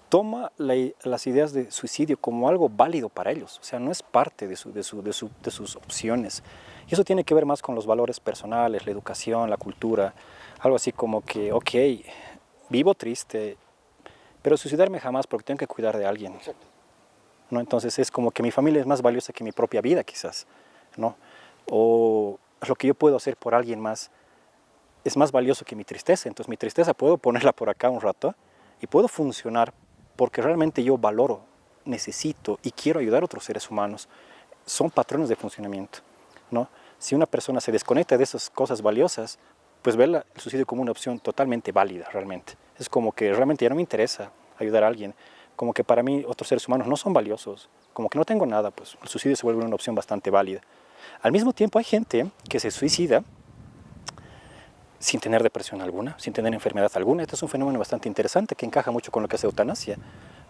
toma las ideas de suicidio como algo válido para ellos. O sea, no es parte de sus opciones. Y eso tiene que ver más con los valores personales, la educación, la cultura. Algo así como que, ok, vivo triste, pero suicidarme jamás porque tengo que cuidar de alguien. Exacto. ¿No? Entonces es como que mi familia es más valiosa que mi propia vida quizás, ¿no? O lo que yo puedo hacer por alguien más es más valioso que mi tristeza. Entonces mi tristeza puedo ponerla por acá un rato y puedo funcionar porque realmente yo valoro, necesito y quiero ayudar a otros seres humanos. Son patrones de funcionamiento, ¿no? Si una persona se desconecta de esas cosas valiosas, pues ve el suicidio como una opción totalmente válida realmente. Es como que realmente ya no me interesa ayudar a alguien, como que para mí otros seres humanos no son valiosos, como que no tengo nada, pues el suicidio se vuelve una opción bastante válida. Al mismo tiempo hay gente que se suicida sin tener depresión alguna, sin tener enfermedad alguna. Este es un fenómeno bastante interesante que encaja mucho con lo que es eutanasia,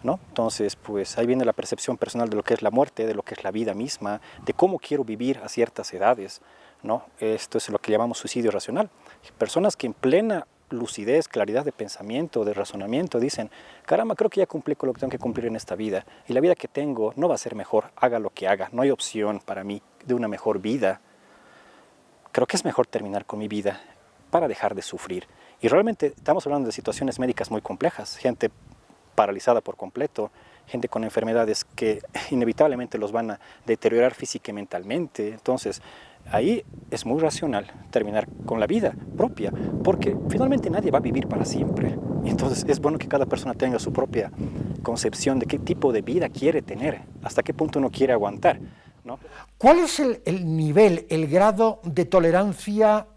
¿no? Entonces, pues ahí viene la percepción personal de lo que es la muerte, de lo que es la vida misma, de cómo quiero vivir a ciertas edades, ¿no? Esto es lo que llamamos suicidio racional. Personas que en plena lucidez, claridad de pensamiento, de razonamiento, dicen, caramba, creo que ya cumplí con lo que tengo que cumplir en esta vida y la vida que tengo no va a ser mejor, haga lo que haga, no hay opción para mí de una mejor vida. Creo que es mejor terminar con mi vida para dejar de sufrir. Y realmente estamos hablando de situaciones médicas muy complejas, gente paralizada por completo, gente con enfermedades que inevitablemente los van a deteriorar física y mentalmente. Entonces, ahí es muy racional terminar con la vida propia, porque finalmente nadie va a vivir para siempre. Entonces, es bueno que cada persona tenga su propia concepción de qué tipo de vida quiere tener, hasta qué punto uno quiere aguantar, ¿no? ¿Cuál es el nivel, el grado de tolerancia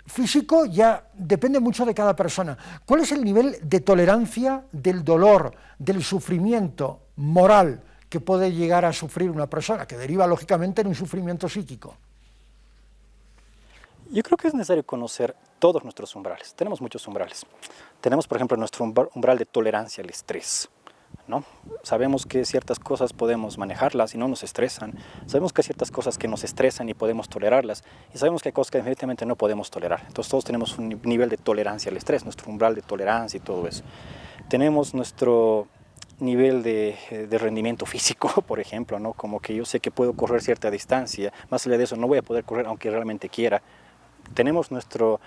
físico? Ya depende mucho de cada persona. ¿Cuál es el nivel de tolerancia del dolor, del sufrimiento moral que puede llegar a sufrir una persona, que deriva lógicamente en un sufrimiento psíquico? Yo creo que es necesario conocer todos nuestros umbrales. Tenemos muchos umbrales. Tenemos, por ejemplo, nuestro umbral de tolerancia al estrés, ¿no? Sabemos que ciertas cosas podemos manejarlas y no nos estresan. Sabemos que hay ciertas cosas que nos estresan y podemos tolerarlas. Y sabemos que hay cosas que definitivamente no podemos tolerar. Entonces todos tenemos un nivel de tolerancia al estrés, nuestro umbral de tolerancia y todo eso. tenemos nuestro nivel de rendimiento físico, por ejemplo, ¿no? Como que yo sé que puedo correr cierta distancia, más allá de eso no voy a poder correr aunque realmente quiera. Tenemos nuestro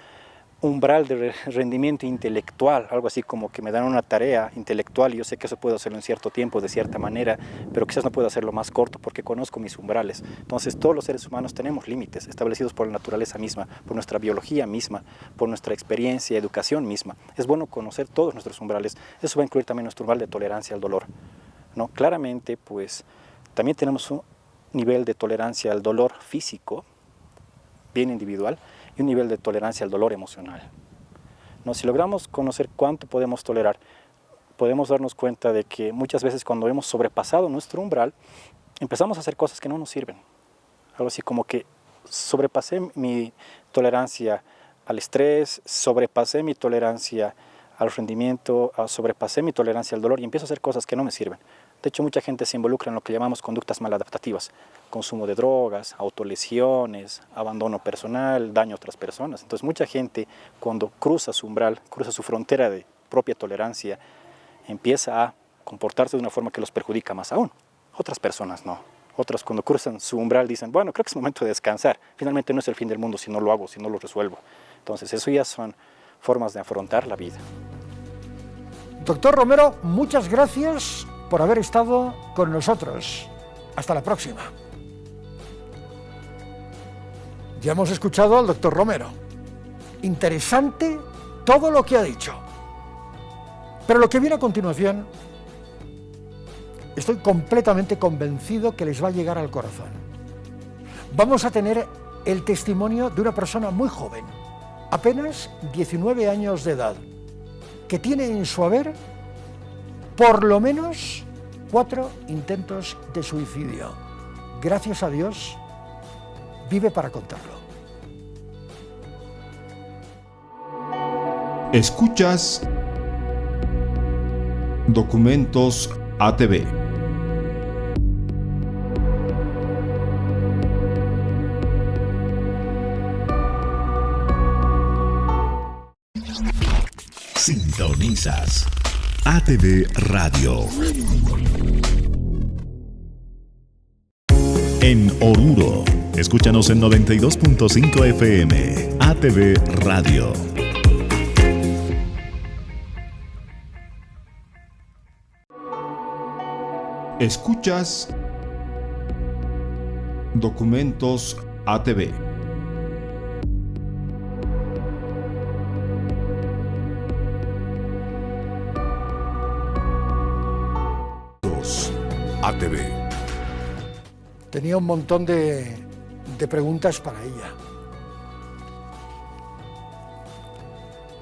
umbral de rendimiento intelectual, algo así como que me dan una tarea intelectual y yo sé que eso puedo hacerlo en cierto tiempo, de cierta manera, pero quizás no puedo hacerlo más corto porque conozco mis umbrales. Entonces todos los seres humanos tenemos límites establecidos por la naturaleza misma, por nuestra biología misma, por nuestra experiencia, educación misma. Es bueno conocer todos nuestros umbrales. Eso va a incluir también nuestro umbral de tolerancia al dolor, ¿no? Claramente, pues, también tenemos un nivel de tolerancia al dolor físico, bien individual, y un nivel de tolerancia al dolor emocional, ¿no? Si logramos conocer cuánto podemos tolerar, podemos darnos cuenta de que muchas veces cuando hemos sobrepasado nuestro umbral, empezamos a hacer cosas que no nos sirven. Algo así como que sobrepasé mi tolerancia al estrés, sobrepasé mi tolerancia al rendimiento, sobrepasé mi tolerancia al dolor y empiezo a hacer cosas que no me sirven. De hecho, mucha gente se involucra en lo que llamamos conductas maladaptativas, consumo de drogas, autolesiones, abandono personal, daño a otras personas. Entonces, mucha gente cuando cruza su umbral, cruza su frontera de propia tolerancia, empieza a comportarse de una forma que los perjudica más aún. Otras personas no. Otras cuando cruzan su umbral dicen, bueno, creo que es momento de descansar. Finalmente no es el fin del mundo si no lo hago, si no lo resuelvo. Entonces, eso ya son formas de afrontar la vida. Doctor Romero, muchas gracias por haber estado con nosotros. Hasta la próxima. Ya hemos escuchado al doctor Romero. Interesante todo lo que ha dicho. Pero lo que viene a continuación, estoy completamente convencido que les va a llegar al corazón. Vamos a tener el testimonio de una persona muy joven, apenas 19 años de edad, que tiene en su haber por lo menos 4 intentos de suicidio. Gracias a Dios, vive para contarlo. Escuchas Documentos ATV. Sintonizas ATV Radio. En Oruro, escúchanos en 92.5 FM, ATV Radio. Escuchas Documentos ATV. ATV. Tenía un montón de preguntas para ella.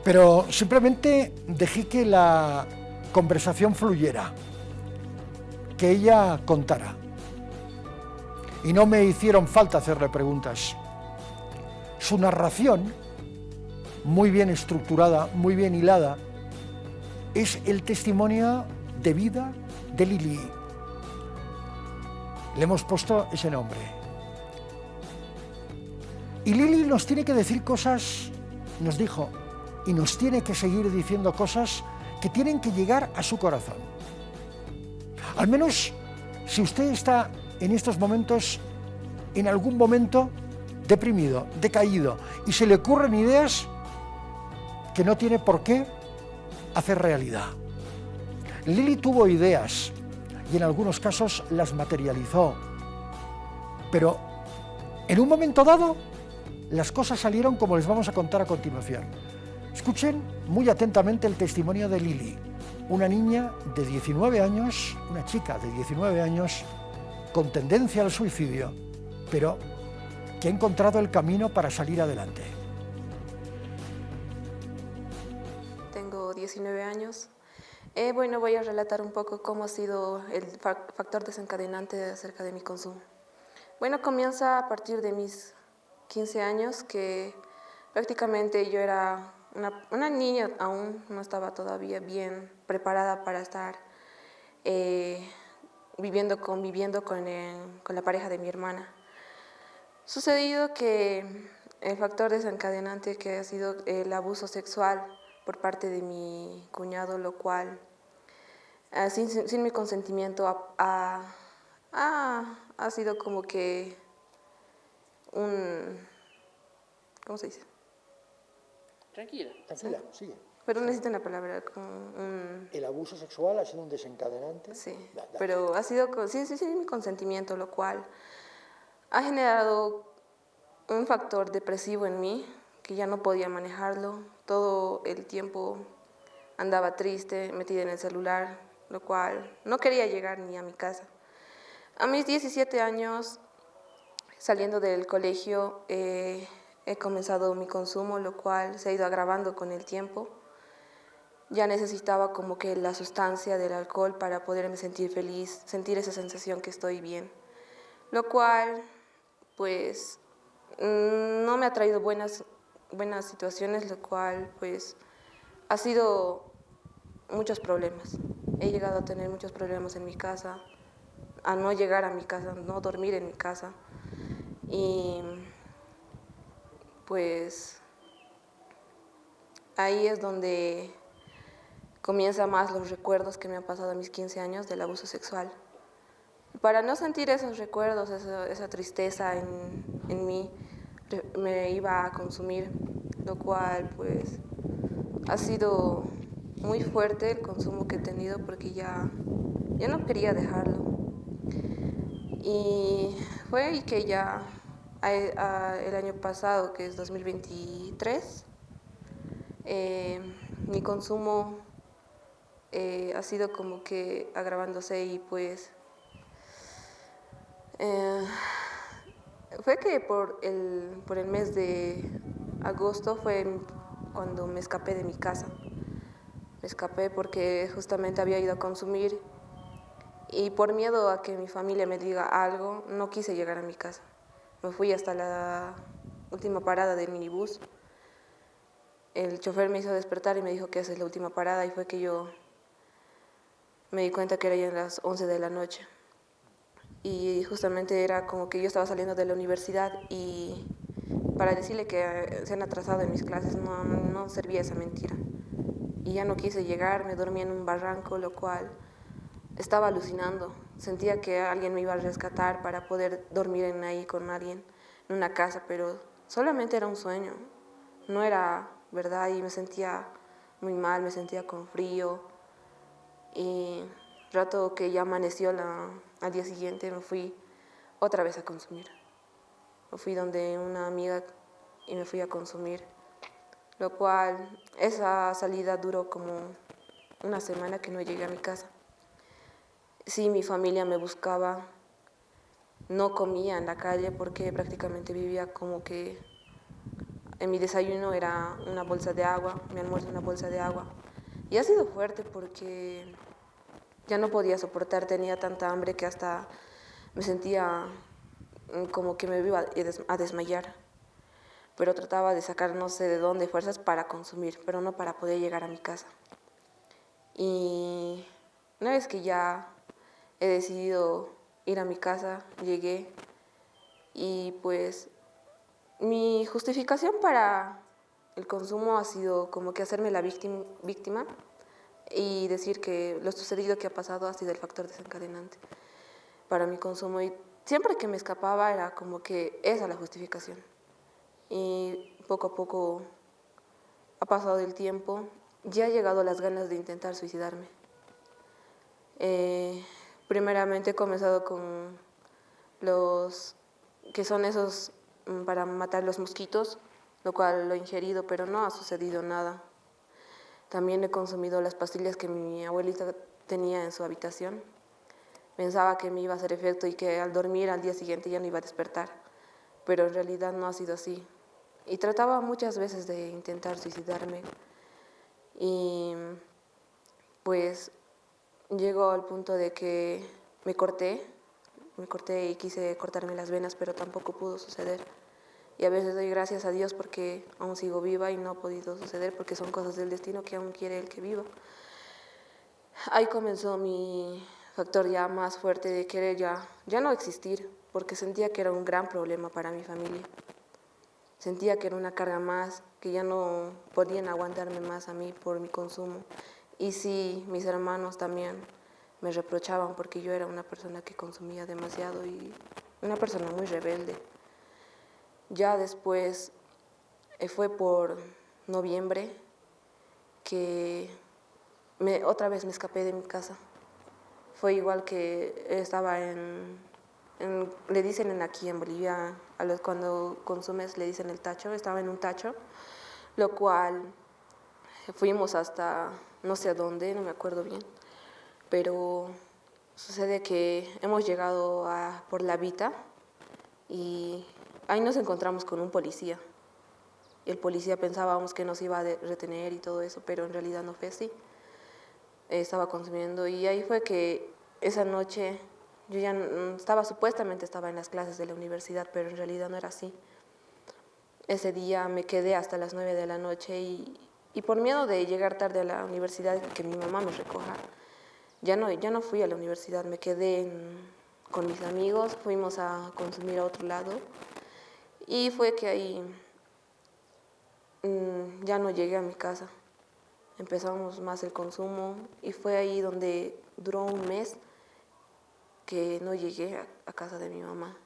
Pero simplemente dejé que la conversación fluyera, que ella contara. Y no me hicieron falta hacerle preguntas. Su narración, muy bien estructurada, muy bien hilada, es el testimonio de vida de Lili. Le hemos puesto ese nombre. Y Lili nos tiene que decir cosas, nos dijo, y nos tiene que seguir diciendo cosas que tienen que llegar a su corazón. Al menos si usted está en estos momentos, en algún momento, deprimido, decaído, y se le ocurren ideas que no tiene por qué hacer realidad. Lili tuvo ideas y en algunos casos las materializó, pero en un momento dado las cosas salieron como les vamos a contar a continuación. Escuchen muy atentamente el testimonio de Lili, una niña de 19 años, una chica de 19 años con tendencia al suicidio, pero que ha encontrado el camino para salir adelante. Tengo 19 años. Bueno, voy a relatar un poco cómo ha sido el factor desencadenante acerca de mi consumo. Bueno, comienza a partir de mis 15 años, que prácticamente yo era una niña, aún no estaba todavía bien preparada para estar conviviendo con la pareja de mi hermana. Sucedido que el factor desencadenante que ha sido el abuso sexual por parte de mi cuñado, lo cual sin mi consentimiento ha sido como que ¿cómo se dice? Tranquila, sigue. Pero necesito una palabra como ¿El abuso sexual ha sido un desencadenante? Sí, pero ha sido sin mi consentimiento, lo cual ha generado un factor depresivo en mí, que ya no podía manejarlo. Todo el tiempo andaba triste, metida en el celular, lo cual no quería llegar ni a mi casa. A mis 17 años, saliendo del colegio, he comenzado mi consumo, lo cual se ha ido agravando con el tiempo. Ya necesitaba como que la sustancia del alcohol para poderme sentir feliz, sentir esa sensación que estoy bien. Lo cual, pues, no me ha traído buenas situaciones, lo cual, pues, ha sido muchos problemas. He llegado a tener muchos problemas en mi casa, a no llegar a mi casa, no dormir en mi casa. Y, pues, ahí es donde comienzan más los recuerdos que me han pasado a mis 15 años del abuso sexual. Para no sentir esos recuerdos, esa tristeza en mí, me iba a consumir, lo cual pues ha sido muy fuerte el consumo que he tenido porque ya no quería dejarlo. Y fue que ya el año pasado, que es 2023, mi consumo ha sido como que agravándose y pues fue que por el mes de agosto fue cuando me escapé de mi casa. Me escapé porque justamente había ido a consumir y por miedo a que mi familia me diga algo, no quise llegar a mi casa. Me fui hasta la última parada del minibús. El chofer me hizo despertar y me dijo que esa es la última parada y fue que yo me di cuenta que era ya las 11 de la noche. Y justamente era como que yo estaba saliendo de la universidad y para decirle que se han atrasado en mis clases no servía esa mentira. Y ya no quise llegar, me dormí en un barranco, lo cual estaba alucinando. Sentía que alguien me iba a rescatar para poder dormir ahí con alguien en una casa, pero solamente era un sueño, no era verdad y me sentía muy mal, me sentía con frío. Y rato que ya amaneció al día siguiente me fui otra vez a consumir. Me fui donde una amiga y me fui a consumir, lo cual esa salida duró como una semana que no llegué a mi casa. Sí, mi familia me buscaba, no comía en la calle porque prácticamente vivía como que en mi desayuno era una bolsa de agua, mi almuerzo una bolsa de agua. Y ha sido fuerte porque ya no podía soportar, tenía tanta hambre que hasta me sentía como que me iba a desmayar. Pero trataba de sacar no sé de dónde fuerzas para consumir, pero no para poder llegar a mi casa. Y una vez que ya he decidido ir a mi casa, llegué y pues mi justificación para el consumo ha sido como que hacerme la víctima y decir que lo sucedido que ha pasado ha sido el factor desencadenante para mi consumo. Y siempre que me escapaba era como que esa la justificación. Y poco a poco ha pasado el tiempo, ya ha llegado las ganas de intentar suicidarme. Primeramente he comenzado con los que son esos para matar los mosquitos, lo cual lo he ingerido, pero no ha sucedido nada. También he consumido las pastillas que mi abuelita tenía en su habitación. Pensaba que me iba a hacer efecto y que al dormir al día siguiente ya no iba a despertar, pero en realidad no ha sido así. Y trataba muchas veces de intentar suicidarme y pues llegó al punto de que me corté y quise cortarme las venas, pero tampoco pudo suceder. Y a veces doy gracias a Dios porque aún sigo viva y no ha podido suceder porque son cosas del destino que aún quiere Él que viva. Ahí comenzó mi factor ya más fuerte de querer ya no existir, porque sentía que era un gran problema para mi familia. Sentía que era una carga más, que ya no podían aguantarme más a mí por mi consumo. Y sí, mis hermanos también me reprochaban porque yo era una persona que consumía demasiado y una persona muy rebelde. Ya después fue por noviembre que otra vez me escapé de mi casa. Fue igual que estaba le dicen aquí en Bolivia, cuando consumes le dicen el tacho, estaba en un tacho, lo cual fuimos hasta no sé a dónde, no me acuerdo bien, pero sucede que hemos llegado por la Vita y ahí nos encontramos con un policía. Y el policía pensábamos que nos iba a retener y todo eso, pero en realidad no fue así. Estaba consumiendo y ahí fue que esa noche yo ya supuestamente estaba en las clases de la universidad, pero en realidad no era así. Ese día me quedé hasta las 9 de la noche y por miedo de llegar tarde a la universidad y que mi mamá me recoja, ya no fui a la universidad, me quedé con mis amigos, fuimos a consumir a otro lado y fue que ahí ya no llegué a mi casa. Empezamos más el consumo y fue ahí donde duró un mes que no llegué a casa de mi mamá.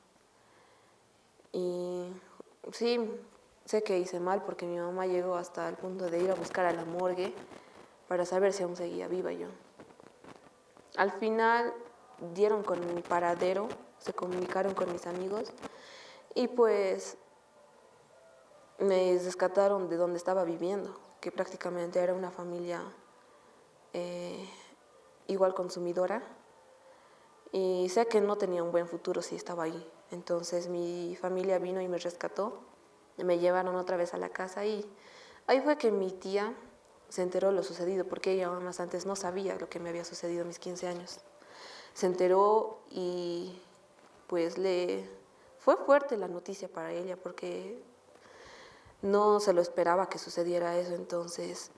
Y sí, sé que hice mal porque mi mamá llegó hasta el punto de ir a buscar a la morgue para saber si aún seguía viva yo. Al final dieron con mi paradero, se comunicaron con mis amigos y pues me rescataron de donde estaba viviendo, que prácticamente era una familia igual consumidora y sé que no tenía un buen futuro si estaba ahí. Entonces mi familia vino y me rescató, me llevaron otra vez a la casa y ahí fue que mi tía se enteró de lo sucedido, porque ella más antes no sabía lo que me había sucedido a mis 15 años. Se enteró y pues fue fuerte la noticia para ella porque no se lo esperaba que sucediera eso. Entonces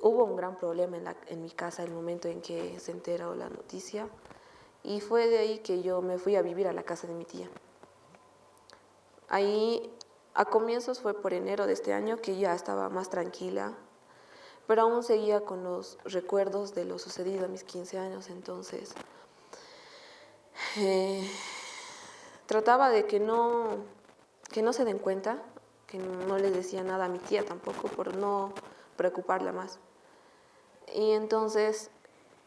hubo un gran problema en mi casa el momento en que se enteró la noticia y fue de ahí que yo me fui a vivir a la casa de mi tía. Ahí a comienzos fue por enero de este año que ya estaba más tranquila, pero aún seguía con los recuerdos de lo sucedido a mis 15 años, entonces trataba de que no se den cuenta, que no le decía nada a mi tía tampoco, por no preocuparla más. Y entonces,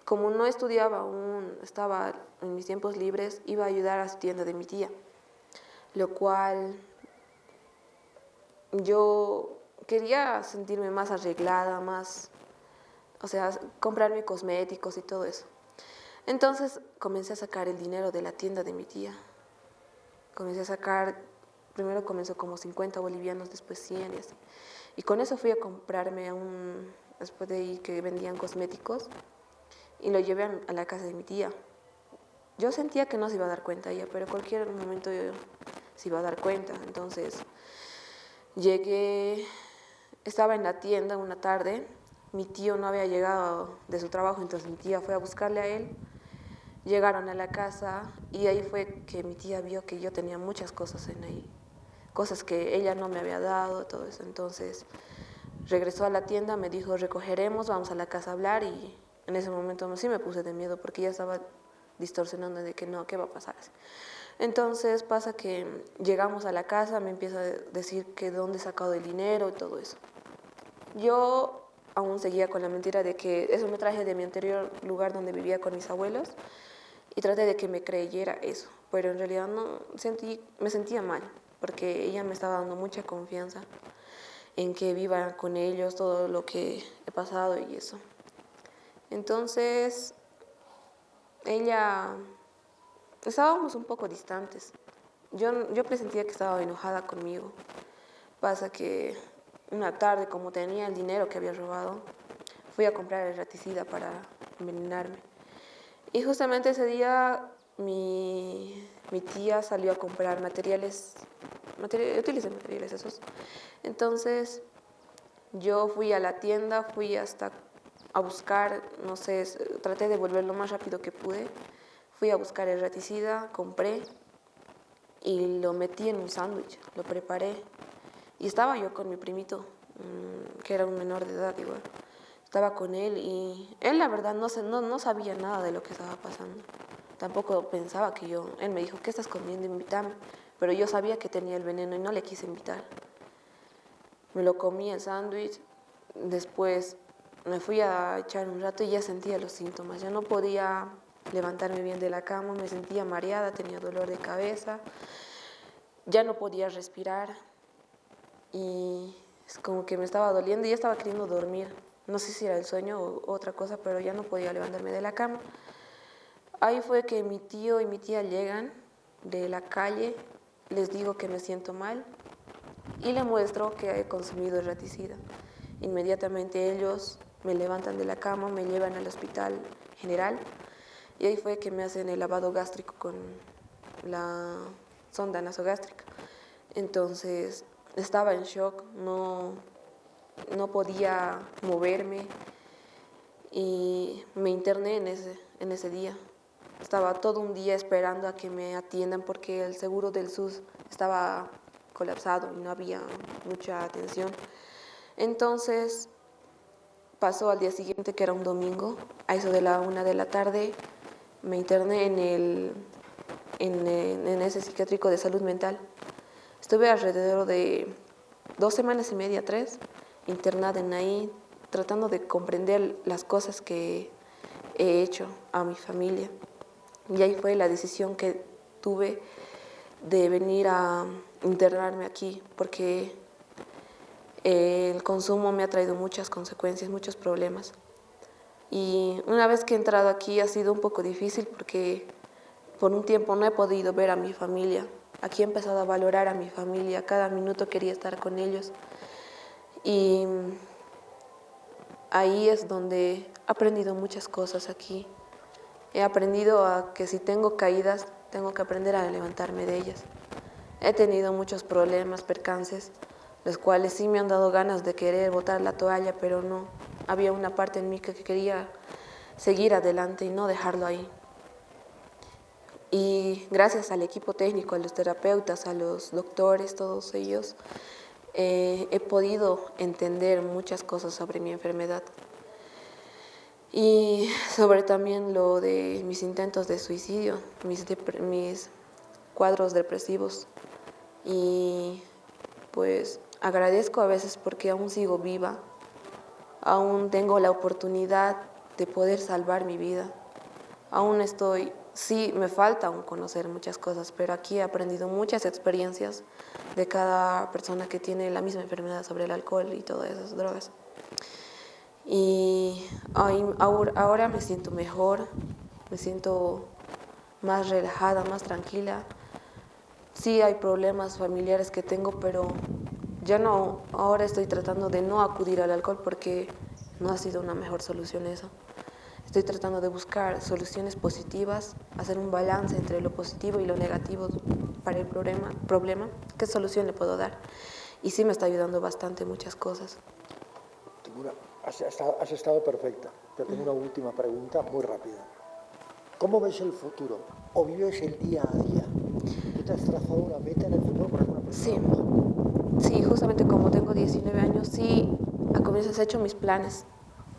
como no estudiaba aún, estaba en mis tiempos libres, iba a ayudar a su tienda de mi tía, lo cual yo quería sentirme más arreglada, comprarme cosméticos y todo eso. Entonces comencé a sacar el dinero de la tienda de mi tía. Primero comenzó como 50 bolivianos, después 100 y así. Y con eso fui a comprarme después de ahí que vendían cosméticos, y lo llevé a la casa de mi tía. Yo sentía que no se iba a dar cuenta ella, pero en cualquier momento se iba a dar cuenta. Entonces llegué, estaba en la tienda una tarde, mi tío no había llegado de su trabajo, entonces mi tía fue a buscarle a él. Llegaron a la casa y ahí fue que mi tía vio que yo tenía muchas cosas en ahí, cosas que ella no me había dado, todo eso. Entonces regresó a la tienda, me dijo, recogeremos, vamos a la casa a hablar, y en ese momento sí me puse de miedo porque ya estaba distorsionando de que no, ¿qué va a pasar? Entonces pasa que llegamos a la casa, me empieza a decir que de dónde he sacado el dinero y todo eso. Yo aún seguía con la mentira de que eso me traje de mi anterior lugar donde vivía con mis abuelos y traté de que me creyera eso, pero en realidad me sentía mal porque ella me estaba dando mucha confianza en que viva con ellos todo lo que he pasado y eso. Entonces estábamos un poco distantes. Yo presentía que estaba enojada conmigo. Pasa que una tarde, como tenía el dinero que había robado, fui a comprar el raticida para envenenarme. Y justamente ese día mi tía salió a comprar materiales esos. Entonces yo fui a la tienda, fui hasta a buscar, no sé, traté de volver lo más rápido que pude. Fui a buscar el raticida, compré y lo metí en un sándwich, lo preparé. Y estaba yo con mi primito, que era un menor de edad igual. estaba con él y él la verdad no sabía nada de lo que estaba pasando. Tampoco pensaba que él me dijo, ¿qué estás comiendo? Invítame. Pero yo sabía que tenía el veneno y no le quise invitar. Me lo comí el sándwich, después me fui a echar un rato y ya sentía los síntomas. Ya no podía levantarme bien de la cama, me sentía mareada, tenía dolor de cabeza, ya no podía respirar y es como que me estaba doliendo y ya estaba queriendo dormir. No sé si era el sueño o otra cosa, pero ya no podía levantarme de la cama. Ahí fue que mi tío y mi tía llegan de la calle, les digo que me siento mal y les muestro que he consumido erraticida. Inmediatamente ellos me levantan de la cama, me llevan al hospital general y ahí fue que me hacen el lavado gástrico con la sonda nasogástrica. Entonces estaba en shock, no podía moverme y me interné en ese día. Estaba todo un día esperando a que me atiendan porque el seguro del SUS estaba colapsado y no había mucha atención. Entonces pasó al día siguiente, que era un domingo, a eso de la 1 de la tarde, me interné en ese psiquiátrico de salud mental. Estuve alrededor de 2 semanas y media, 3, internada en ahí, tratando de comprender las cosas que he hecho a mi familia. Y ahí fue la decisión que tuve de venir a internarme aquí, porque el consumo me ha traído muchas consecuencias, muchos problemas. Y una vez que he entrado aquí ha sido un poco difícil porque por un tiempo no he podido ver a mi familia. Aquí he empezado a valorar a mi familia, cada minuto quería estar con ellos. Y ahí es donde he aprendido muchas cosas aquí. He aprendido a que si tengo caídas, tengo que aprender a levantarme de ellas. He tenido muchos problemas, percances, los cuales sí me han dado ganas de querer botar la toalla, pero no. Había una parte en mí que quería seguir adelante y no dejarlo ahí. Y gracias al equipo técnico, a los terapeutas, a los doctores, todos ellos, he podido entender muchas cosas sobre mi enfermedad. Y sobre también lo de mis intentos de suicidio, mis cuadros depresivos. Y pues agradezco a veces porque aún sigo viva, aún tengo la oportunidad de poder salvar mi vida. Aún sí, me falta aún conocer muchas cosas, pero aquí he aprendido muchas experiencias de cada persona que tiene la misma enfermedad sobre el alcohol y todas esas drogas. Y ahora me siento mejor, me siento más relajada, más tranquila. Sí hay problemas familiares que tengo, pero ya no, ahora estoy tratando de no acudir al alcohol porque no ha sido una mejor solución eso. Estoy tratando de buscar soluciones positivas, hacer un balance entre lo positivo y lo negativo para el problema. ¿Qué solución le puedo dar? Y sí me está ayudando bastante muchas cosas. Timura, has estado perfecta, pero tengo una última pregunta muy rápida. ¿Cómo ves el futuro? ¿O vives el día a día? ¿Tú te has trazado una meta en el futuro por alguna persona? Sí, justamente como tengo 19 años, sí, a comienzos he hecho mis planes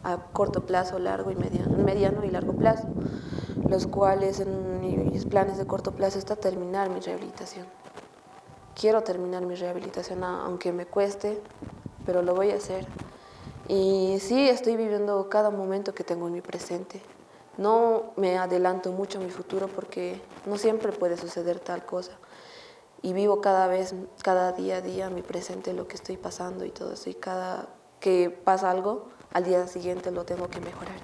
a corto plazo, largo y mediano y largo plazo, los cuales en mis planes de corto plazo está terminar mi rehabilitación. Quiero terminar mi rehabilitación, aunque me cueste, pero lo voy a hacer. Y sí, estoy viviendo cada momento que tengo en mi presente. No me adelanto mucho a mi futuro porque no siempre puede suceder tal cosa. Y vivo cada día a día mi presente, lo que estoy pasando y todo eso. Y cada que pasa algo, al día siguiente lo tengo que mejorar.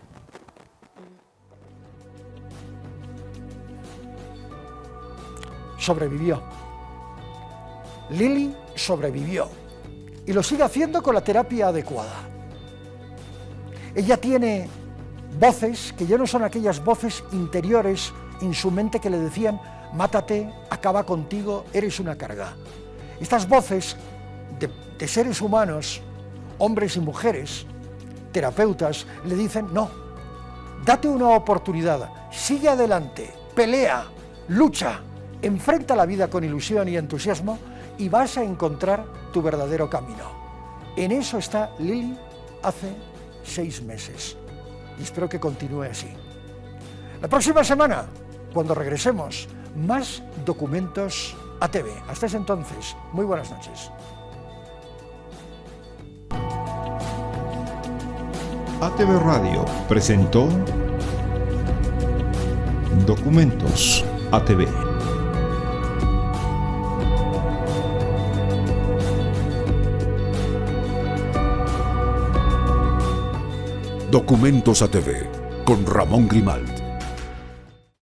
Sobrevivió. Lili sobrevivió y lo sigue haciendo con la terapia adecuada. Ella tiene voces que ya no son aquellas voces interiores en su mente que le decían mátate, acaba contigo, eres una carga. Estas voces de seres humanos, hombres y mujeres, terapeutas, le dicen no, date una oportunidad, sigue adelante, pelea, lucha, enfrenta la vida con ilusión y entusiasmo y vas a encontrar tu verdadero camino. En eso está Lili hace 6 meses. Y espero que continúe así. La próxima semana, cuando regresemos, más Documentos ATV. Hasta ese entonces, muy buenas noches. ATV Radio presentó Documentos ATV. Documentos ATV con Ramón Grimalt.